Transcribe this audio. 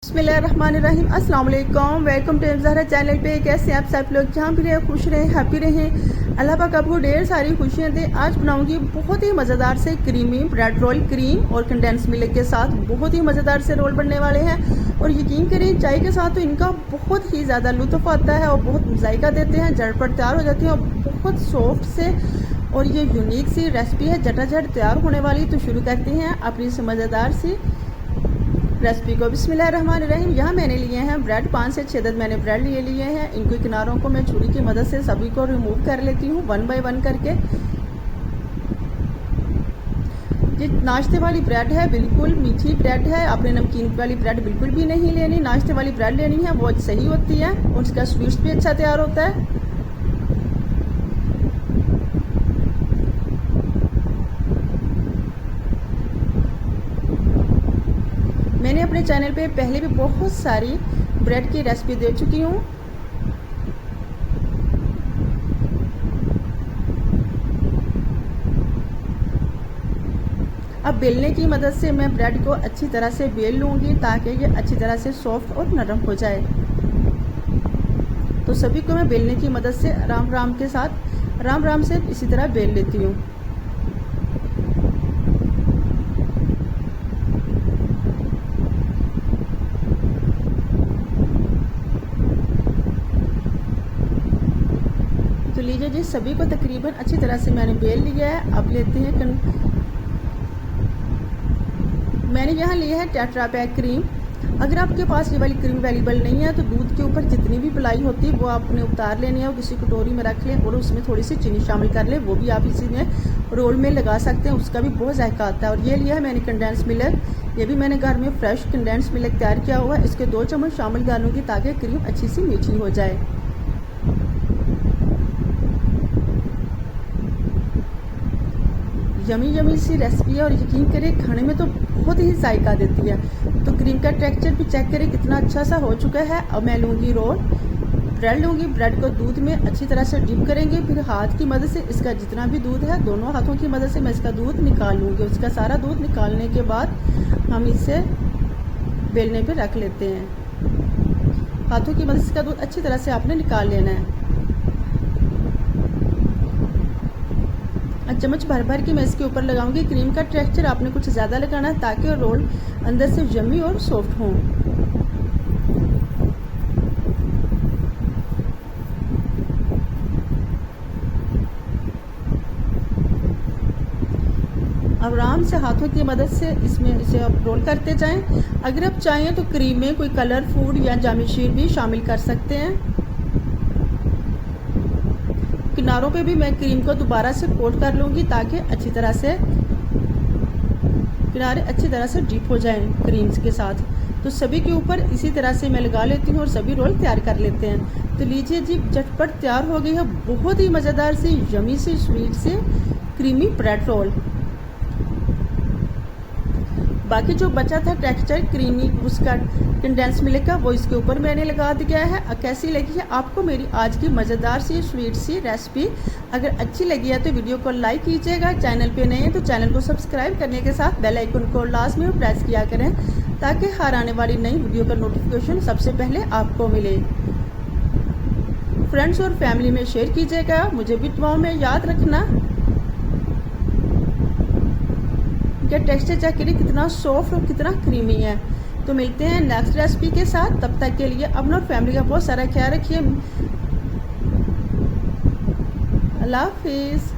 बिस्मिल्लाहिर्रहमानिर्रहीम, अस्सलाम वालेकुम। वेलकम टू ज़हरा चैनल पे। कैसे आप सब लोग? जहाँ भी रहे खुश रहें, हैप्पी रहें। अल्लाह पाक आपको ढेर सारी खुशियाँ दे। आज बनाऊंगी बहुत ही मज़ेदार से क्रीमी ब्रेड रोल, क्रीम और कंडेंस मिल्क के साथ बहुत ही मज़ेदार से रोल बनने वाले हैं। और यकीन करें चाय के साथ तो इनका बहुत ही ज़्यादा लुत्फ़ आता है और बहुत जायका देते हैं। झटपट तैयार हो जाते हैं और बहुत सॉफ्ट से और ये यूनिक सी रेसिपी है, झटाझट तैयार होने वाली। तो शुरू करते हैं अपनी इस मज़ेदार सी रेसिपी को। बिस्मिल्लाहिर्रहमानिर्रहीम। यहाँ मैंने लिए हैं ब्रेड, 5 से 6 मैंने ब्रेड लिए हैं। इनके किनारों को मैं छुरी की मदद से सभी को रिमूव कर लेती हूँ 1 बाय 1 करके। ये नाश्ते वाली ब्रेड है, बिल्कुल मीठी ब्रेड है। आपने नमकीन वाली ब्रेड बिल्कुल भी नहीं लेनी, नाश्ते वाली ब्रेड लेनी है, वो सही होती है। उसका स्वीट्स भी अच्छा तैयार होता है। मैंने अपने चैनल पे पहले भी बहुत सारी ब्रेड की रेसिपी दे चुकी हूँ। अब बेलने की मदद से मैं ब्रेड को अच्छी तरह से बेल लूँगी ताकि ये अच्छी तरह से सॉफ्ट और नरम हो जाए। तो सभी को मैं बेलने की मदद से आराम आराम से इसी तरह बेल लेती हूँ। तो लीजिए जी, सभी को तकरीबन अच्छी तरह से मैंने बेल लिया है। अब लेते हैं मैंने यहाँ लिया है टेट्रा पैक क्रीम। अगर आपके पास ये वाली क्रीम अवेलेबल नहीं है तो दूध के ऊपर जितनी भी मलाई होती है वो आपने उतार लेनी है और किसी कटोरी में रख लें और उसमें थोड़ी सी चीनी शामिल कर लें। वो भी आप इसी में रोल में लगा सकते हैं, उसका भी बहुत जायका आता है। और ये लिया है मैंने कंडेंस मिल्क, ये भी मैंने घर में फ्रेश कंडेंस मिल्क तैयार किया हुआ है। इसके 2 चम्मच शामिल डालूंगी ताकि क्रीम अच्छी सी मीठी हो जाए। यमी यमी सी रेसिपी है और यकीन करें खाने में तो बहुत ही जायका देती है। तो क्रीम का टेक्सचर भी चेक करें कितना अच्छा सा हो चुका है। अब मैं लूँगी रोल, ब्रेड लूँगी, ब्रेड को दूध में अच्छी तरह से डिप करेंगे। फिर हाथ की मदद से इसका जितना भी दूध है, दोनों हाथों की मदद से मैं इसका दूध निकाल लूँगी। उसका सारा दूध निकालने के बाद हम इसे बेलने पे रख लेते हैं। हाथों की मदद से इसका दूध अच्छी तरह से आपने निकाल लेना है। चम्मच भर भर के मैं इसके ऊपर लगाऊंगी। क्रीम का टेक्सचर आपने कुछ ज़्यादा लगाना है ताकि रोल अंदर से यम्मी और सॉफ्ट हों। अब आराम से हाथों की मदद से इसे आप रोल करते जाएं। अगर आप चाहें तो क्रीम में कोई कलर फूड या जामिशीर भी शामिल कर सकते हैं। किनारों पे भी मैं क्रीम को दोबारा से कोट कर लूँगी ताकि अच्छी तरह से किनारे अच्छी तरह से डीप हो जाएं क्रीम के साथ। तो सभी के ऊपर इसी तरह से मैं लगा लेती हूँ और सभी रोल तैयार कर लेते हैं। तो लीजिए जी, झटपट तैयार हो गई है बहुत ही मज़ेदार सी यमी सी स्वीट से क्रीमी ब्रेड रोल। बाकी जो बचा था टेक्सचर क्रीमी उसका कंडेंस मिल्क का, वो इसके ऊपर मैंने लगा दिया है। कैसी लगी है आपको मेरी आज की मज़ेदार सी स्वीट सी रेसिपी? अगर अच्छी लगी है तो वीडियो को लाइक कीजिएगा। चैनल पे नए हैं तो चैनल को सब्सक्राइब करने के साथ बेल आइकन को लास्ट में प्रेस किया करें ताकि हर आने वाली नई वीडियो का नोटिफिकेशन सबसे पहले आपको मिले। फ्रेंड्स और फैमिली में शेयर कीजिएगा। मुझे भी दुआओं में याद रखना। क्या टेक्सचर चेक करिए कितना सॉफ्ट और कितना क्रीमी है। तो मिलते हैं नेक्स्ट रेसिपी के साथ। तब तक के लिए अपना और फैमिली का बहुत सारा ख्याल रखिए। अल्लाह हाफिज़।